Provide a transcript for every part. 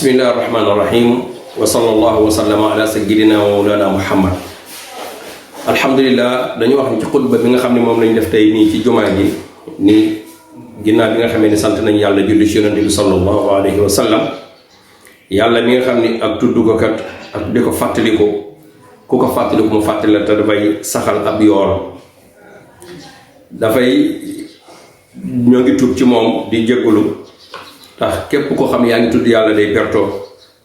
bismillahi rahmaani rahim wa sallallahu wa sallama ala sayyidina wa mawlana muhammad. alhamdulilah dañu wax ni ci xutba bi nga xam ne moom lañu def tey nii ci jumaa ji ni ginnaaw bi nga xamee ni sant nañu yàlla julli ci yonente bi sallallahu alayhi wa sallam, yàlla mi nga xam ni ak tudd ko kat ak di ko fàttaliku ku ko fàttaliku mu fàttali la te dafay saxal ab yool. dafay ñoo ngi tuub ci moom di jéggulu tax képp ko xam yaa ngi tudd yàlla day pertoo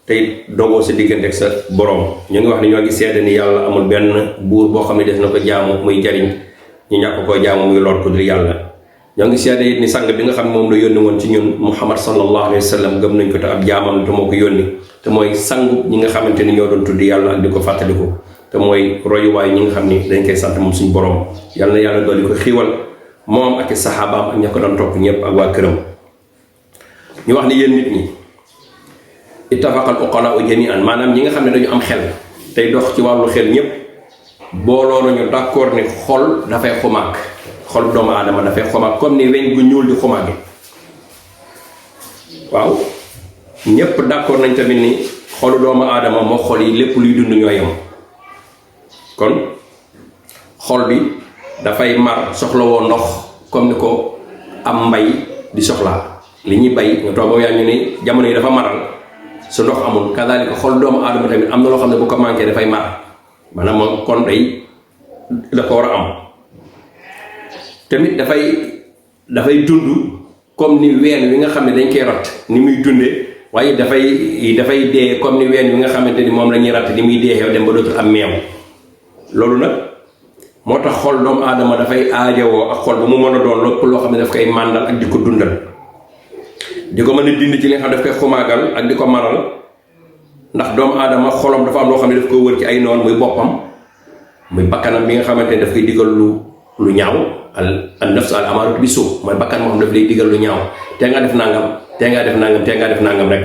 tey dogoo sa diggante ak sa borom. ñu ngi wax ni ñoo ngi seede ni yàlla amul benn buur boo xam ne def na ko jaamu muy jariñ ñu ñàkk koo jaamu muy lor ko dul yàlla. ñoo ngi seede it ni sang bi nga xam moom la yónni woon ci ñun muhammad sallallahu alayhi wa sallam gëm nañ ko te ab jaamam te moo ko yónni te mooy sangu ñi nga xamante ni ñoo doon tudd yàlla ak di ko fàttaliku te mooy royuwaay ñi nga xam ni dañ koy sant moom suñu borom. yàlla na yàlla dolli ko xiiwal moom ak i saxaabaam ak ña ko doon topp ñëpp ak waa këram. ñu wax ni yéen nit ñi ittafaqal uqalaa jami'an maanaam ñi nga xam ne dañu am xel tey dox ci wàllu xel ñëpp booloo nañu d'accord ni xol dafay xumaag, xol doomu aadama dafay xumaag comme ni weñ gu ñuul di xumaage. waaw ñëpp d'accord nañ tamit ni xolu doomu aadama moo xol yi lépp luy dund ñoo yem. kon xol bi dafay mar soxla woo ndox comme ni ko am mbay di soxlaa. li ñuy bay nga toog yaa ñu ni jamono yi dafa maral su ndox amul kadaalika xol doomu aadama tamit am na loo xam ne bu ko manqué dafay mar maanaam moom kon day da ko war a am tamit dafay dund comme ni ween wi nga xam ne dañ koy rat ni muy dunde waaye dafay dee comme ni ween wi nga xamante ni moom la ñuy rat ni muy dee xew dem ba dootul am meew. loolu nag moo tax xol doomu aadama dafay aajowoo ak xol bu mu mën a doon lépp loo xam ne daf koy màndal ak di ko dundal di ko mën a dindi ci li nga xam daf koy xumaagal ak di ko maral. ndax doomu aadama xolom dafa am loo xam ne daf ko wër ci ay noon muy boppam muy bakkanam bi nga xamante ne daf koy digal lu ñaaw al nafs al amaaratu bi suu mooy bakkan moo xam daf lay digal lu ñaaw te nga def nangam te nga def nangam te nga def nangam rek.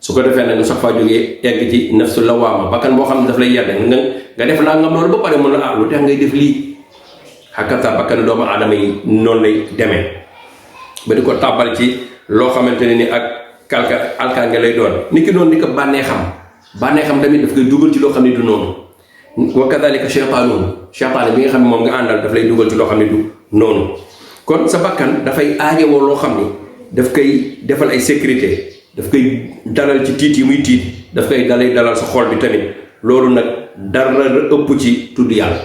su ko defee nag nga soog faa jógee egg ci nafsu lawaama bakkan boo xam ne daf lay yedd nga def nangam loolu ba pare mën la lu tax ngay def lii. xakkata bakkan doomu aadama yi noonu lay demee ba di ko tàbbal ci loo xamante ne ni ak alkaange lay doon. ni ki noonu ni ko bànneexam tamit daf koy dugal ci loo xam ne du noonu. wa kadhalika shaytaan bi nga xam ne moom nga àndal daf lay dugal ci loo xam ne du noonu. kon sa bakkan dafay aajowoo loo xam ni daf koy defal ay sécurité daf koy dalal ci tiit yi muy tiit daf koy dalal sa xol bi tamit. loolu nag dara ëpp ci tudd yàlla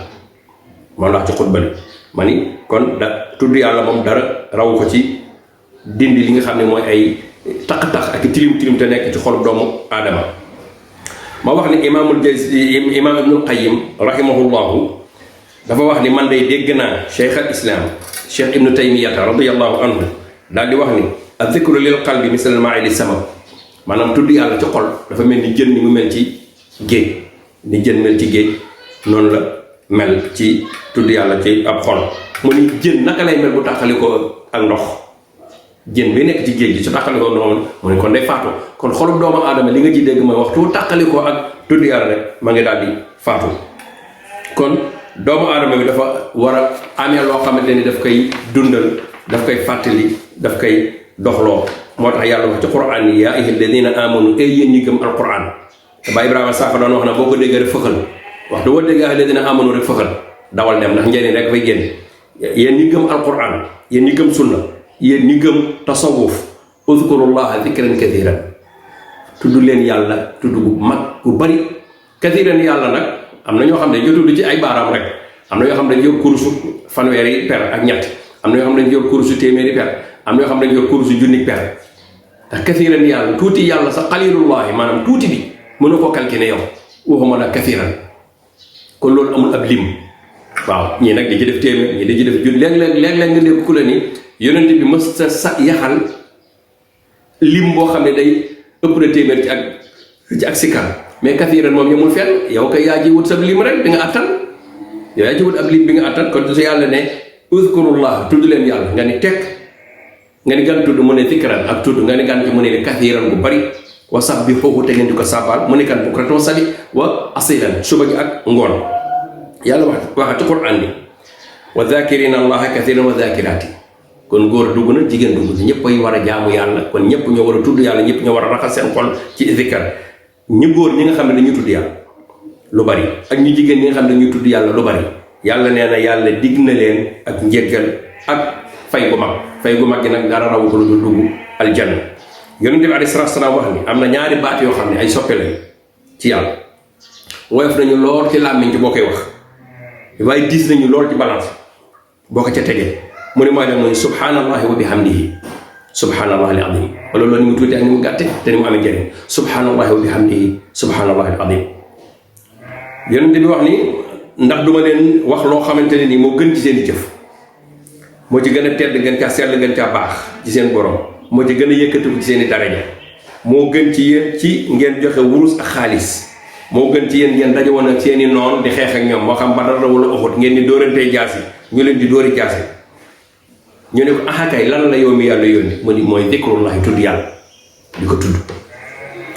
moom la ci xutba bi ma ni kon tudd yàlla moom dara raw ko ci dindi li nga xam ne mooy ay tax ak tilim te nekk ci xolu doomu aadama. ma wax ni imaam ibnul qayyim rahimahullahu dafa wax ni man day dégg naa cheikh al islam cheikh ibnu taymiyata radiyallahu anhu daal di wax ni az-zikru lil qalbi misal al-maa'i lis-samam maanaam tudd yàlla ci xol dafa mel ni jën ni mu mel ci géej ni jën mel ci géej noonu la mel ci tudd yàlla ci ab xol. mu ni jën naka lay mel bu tàqalikoo ak ndox jën bi nekk ci géej gi su tàqalikoo noonu mu ne kon day faatu. kon xolub doomu aadama li nga ci dégg mooy waxtu tàqalikoo ak tudd yàlla rek ma ngi daal di faatu. kon doomu aadama bi dafa war a amee loo xamante ni daf koy dundal daf koy fàttali daf koy doxloo. moo tax yàlla wax ci quran yi yaa ayyuhal ladina amanu ay yéen ñi gëm alquran te ba Ibrahima Sakho doon wax na boo ko déggee rek fëxal waxtu boo déggee yaa ladina amanu rek fëxal dawal dem ndax njëriñ rek fay génn. yéen ñi gëm alquran yéen ñi gëm sunna yéen ñi gëm tasawuf uzkurullaha zikran kathiran tudd leen yàlla tudd gu mag gu bari. kathiran yàlla nag am na ñoo xam ne dañoo tudd ci ay baaraam rek am na ñoo xam ne dañu yor kurusu fanweeri per ak ñett am na ñoo xam ne dañu yor kurusu téeméeri per am na ñoo xam ne dañu yor kurusu junni per. ndax kathiran yàlla tuuti yàlla sa xalilullahi maanaam tuuti bi mënu ko calculer yow waxuma la kathiran kon loolu amul ab lim. waaw ñii nag di ci def téeméer ñii di ci def jun léeg-léeg nga dégg ku la ni yonent bi mës sa yaxal lim boo xam ne day ëpp na téeméer ci ak sikkar mais kathiran moom yemul fenn yow kay yaa ji wut sa lim rek di nga attan yow yaa ji wut ab lim bi nga attan kon su yàlla ne uzkurullah tudd leen yàlla nga ni tekk nga ni gan tudd mu ne zikran ak tudd nga ni gan ci mu ne kathiran bu bari wa sabbihuhu te ngeen di ko sabbal mu ne kan bukratan wa asila wa asilan suba gi ak ngoon. yàlla wax ci quran bi wa zakirina allaha kathiran wa zakirati kon góor dugg na jigéen dugg na ñëpp ay war a jaamu yàlla kon ñëpp ñoo war a tudd yàlla ñëpp ñoo war a raxas seen xol ci zikar ñi góor ñi nga xam ne dañuy tudd yàlla lu bari ak ñu jigéen ñi nga xam ne dañuy tudd yàlla lu bari yàlla nee na yàlla dig na leen ak njéggal ak fay gu mag gi nag dara rawu ko lu dul dugg aljanna. yonente bi alayhi salaatu salaam wax ni am na ñaari baat yoo xam ne ay soppe lañ ci yàlla woyof nañu lool ci làmmiñ ci boo koy wax waaye diis nañu lool ci balance boo ko ca tegee mu ne mooy la mooy subhanallahi wa bihamdihi subhanallahi al azim wala loolu ni mu tuuti ak ni mu gàtte te ni mu amee njëriñ subhanallahi wa bihamdihi subhanallahi al azim. yonente bi wax ni ndax duma leen wax loo xamante ne nii moo gën ci seen i jëf moo ci gën a tedd gën caa sell gën caa baax ci seen borom moo ci gën a yëkkatiku ci seen i daraja moo gën ci yéen ci ngeen joxe wurus ak xaalis moo gën ci yéen ngeen daje woon ak seen i noon di xeex ak ñoom moo xam Badar la wala Uhud ngeen di dóorantee jaasi ñu leen di dóori jaasi ñu ne ko axakay lan la yow mi yàlla yónni mu ni mooy dikrullahi tudd yàlla di ko tudd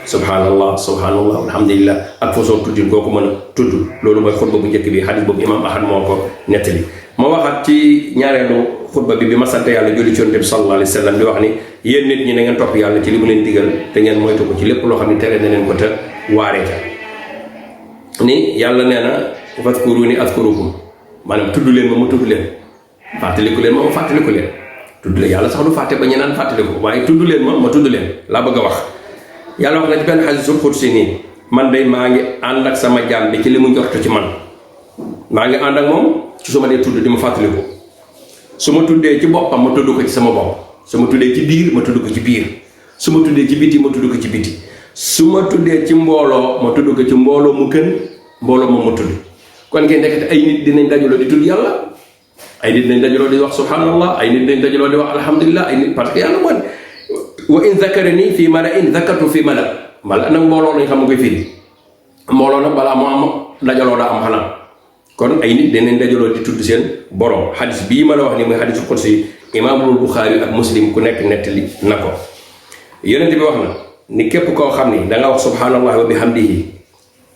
subhanallah subhanallah alhamdulillah ak façon tuddin koo ko mën a tudd loolu mooy xutba bu njëkk bi xadis boobu imam ahad moo ko nettali. ma waxaat ci ñaareelu xutba bi ma sant yàlla julli ci yonent bi sallallahu alayhi wa sallam di wax ni yéen nit ñi na ngeen topp yàlla ci li mu leen digal te ngeen moytu ko ci lépp loo xam ne tere na leen ko te waaree ca ni yàlla nee na fadkuruni adkurukum maanaam tudd leen ma tudd leen fàttaliku leen ma fàttaliku leen tudd leen yàlla sax du fàtte ba ñu naan fàttaliku waaye tudd leen ma tudd leen laa bëgg a wax. yàlla wax na ci benn hadiisul qudsi nii man day maa ngi ànd ak sama jaam bi ci li mu njortu ci man maa ngi ànd ak moom ci su ma dee tudd di ma fàttaliku su ma tuddee ci boppam ma tudd ko ci sama bopp su ma tuddee ci biir ma tudd ko ci biir su ma tuddee ci biti ma tudd ko ci biti su ma tuddee ci mbooloo ma tudd ko ci mbooloo mu gën mbooloo moom ma tudd kon ngeen nekkati ay nit dinañ dajaloo di tudd yàlla ay nit dinañ dajaloo di wax subhanallah ay nit dinañ dajaloo di wax alhamdulillah ay nit parce que yàlla mooy wa in zakarani fii mala'in zakartu fii mala nag mbooloo lañ xam nga koy firi mbooloo nag balaa moo am dajaloo daa am xanaa kon ay nit danañ dajaloo di tudd seen borom xadis bii ma la wax ni muy xadisu qudsi imaamul Buxaari ak Muslim ku nekk nettali na ko yonent bi wax na ni képp koo xam ni da nga wax subhanallahi wa bihamdihi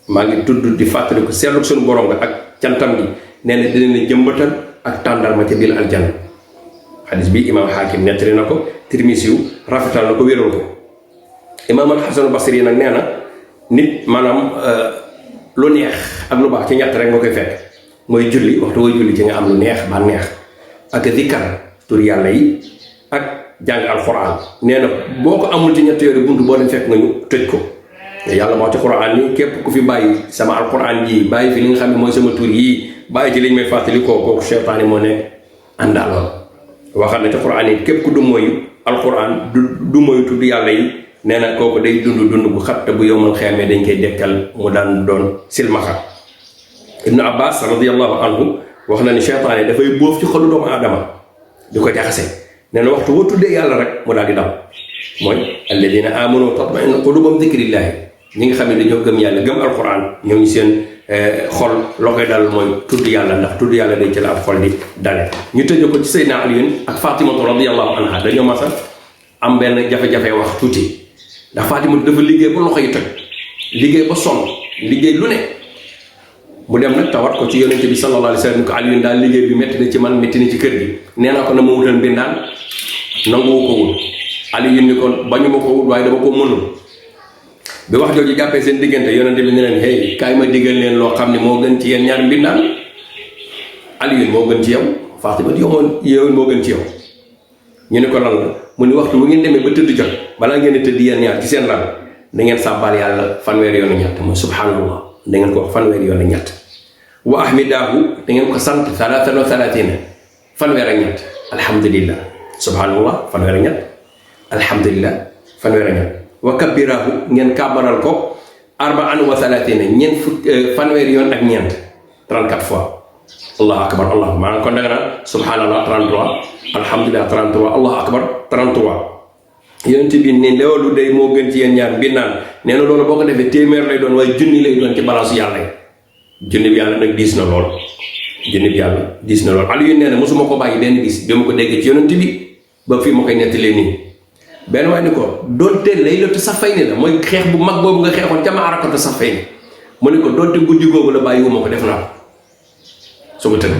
maa ngi tudd di fàttaliku seetlu suñu borom nga ak cantam gi nee na dinañ la jëmbatal ak tàndarma ca biir aljanna xadis bi imaam Xaakim nettali na ko Tirmisi rafetal na ko wéral ko imaam al-Hasan Basri nag nee na nit maanaam lu neex ak lu baax ci ñett rek nga koy fekk mooy julli waxtu wooy julli ci nga am lu neex ba neex ak zikkar tur yàlla yi ak jàng alquran nee na boo ko amul ci ñett yooyu bunt boo dem fekk nga ñu tëj ko yàlla moo ci quran ni képp ku fi bàyyi sama alquran yi bàyyi fi li nga xam ne mooy sama tur yii bàyyi ci liñ may fàttali kooku seytaane moo ne àndaaloon waxal na ci quran yi képp ku du mooy alquran du mooy tudd yàlla yi nee na kooku day dund bu xat te bu yowmal xeemee dañ koy dekkal mu daan doon silmaxa ibnu abbas radiallahu anhu wax na ni seytaane dafay bóof ci xolu doomu aadama di ko jaxase nee na waxtu boo tuddee yàlla rek mu daal di daw mooy alladina amanu tatmainu qulubum dikrillahi ñi nga xam ne dañoo gëm yàlla gëm alquran ñoo ngi seen xol loo koy dal mooy tudd yàlla ndax tudd yàlla day ci la ab xol di dale ñu tëjee ko ci Seydina Aliyun ak Fatimatu radiallahu anha dañoo masa am benn jafe-jafe wax tuuti ndax Fatimatu dafa liggéey ba loxo yi toj liggéey ba sonn liggéey lu ne mu dem nag tawat ko ci yonente bi sallallahu alayhi wa sallam ko Aliyun daal liggéey bi métti na ci man métti na ci kër gi nee naa ko na ma wutal mbindaan nanguwu ko wut Aliyun ni ko bañu ma ko wut waaye dama ko mënul bi wax jooju jàppee seen diggante yonente bi ne leen hey kaay ma diggal leen loo xam ne moo gën ci yéen ñaar mbindaan Aliyun moo gën ci yow Fatima yow moo gën ci yow ñu ne ko lan la mu ni waxtu bu ngeen demee ba tëdd jot balaa ngeen di tëdd yéen ñaar ci seen lal da ngeen sàbbaal yàlla fanweeri yoon ñett mooy subhanallah da ngeen ko wax fanweeri yoon ñett wa ahmidaahu da ngeen ko sant salaatan wa salaatina fanweer ak ñett alhamdulillah subhanallah fanweer ak ñett alhamdulillah fanweer ak ñett wa kabbiraahu ngeen kàbbaral ko arba'an wa salaatina fanweeri yoon ak ñeent 34 fois allahu akbar allah maanaam kon da nga naan subhanallah 33 alhamdulillah 33 allahu akbar 33 yonent bi ne loolu day moo gën ci yéen ñaar bi naan nee na loolu boo ko defee téeméer lay doon waaye junni lay doon ci balance yàlla yi junni bi yàlla nag diis na lool junni bi yàlla diis na lool Aliou nee na mosuma ko bàyyi benn bis bi ma ko dégg ci yonent bi ba fii ma koy nettalee nii benn waaye ni ko doonte laylatu safayni la mooy xeex bu mag boobu nga xeexoon ca maarakatu safayni mu ne ko doonte guddi googu la bàyyiwuma ko def naa ko su ko tënk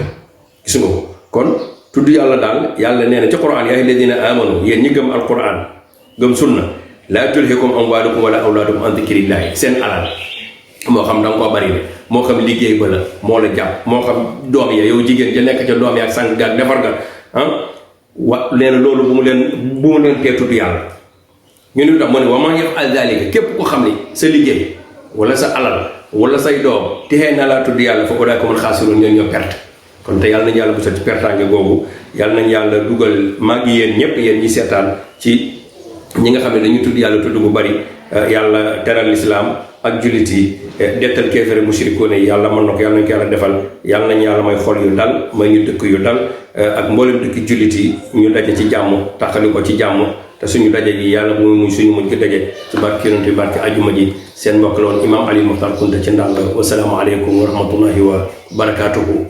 gis nga ko kon tudd yàlla daal yàlla nee na ci quran yaa alladina amanu yéen ñi gëm alquran gëm sunna laa tulhikum amwaalukum wala awlaadukum an dikrillahi seen alal moo xam da nga koo bari de moo xam liggéey ba la moo la jàpp moo xam doom ya yow jigéen ja nekk ca doom ya ak sang ga ak defar ga nee na loolu bu mu leen tee tudd yàlla ñu ni tax mu ne wa man yaf'al dhalika képp ko xam ni sa liggéey wala sa alal wala say doom texee na laa tudd yàlla fa ulaa'ika humul xaasiruun ñoo perte kon te yàlla nañu yàlla musal ci pertaange googu yàlla nañu yàlla dugal maa ngi yéen ñëpp yéen ñi seetaan ci ñi nga xam ne dañuy tudd yàlla tudd bu bari yàlla teral lislaam ak jullit yi dettal kéefere mushrikoon yi yàlla mën na ko yàlla nañu ko yàlla defal yàlla nañu yàlla may xol yu dal may ñu dëkk yu dal ak mboolem dëkk jullit yi ñu daje ci jàmm taxali ko ci jàmm te suñu daje gi yàlla bu muy suñu mujj daje ci barke yonent bi barke ajuma ji seen mbokk la woon Imam Aliou Mokhtar Kounta ci Ndanda wasalaamu aleykum wa rahmatullahi wa barakaatuhu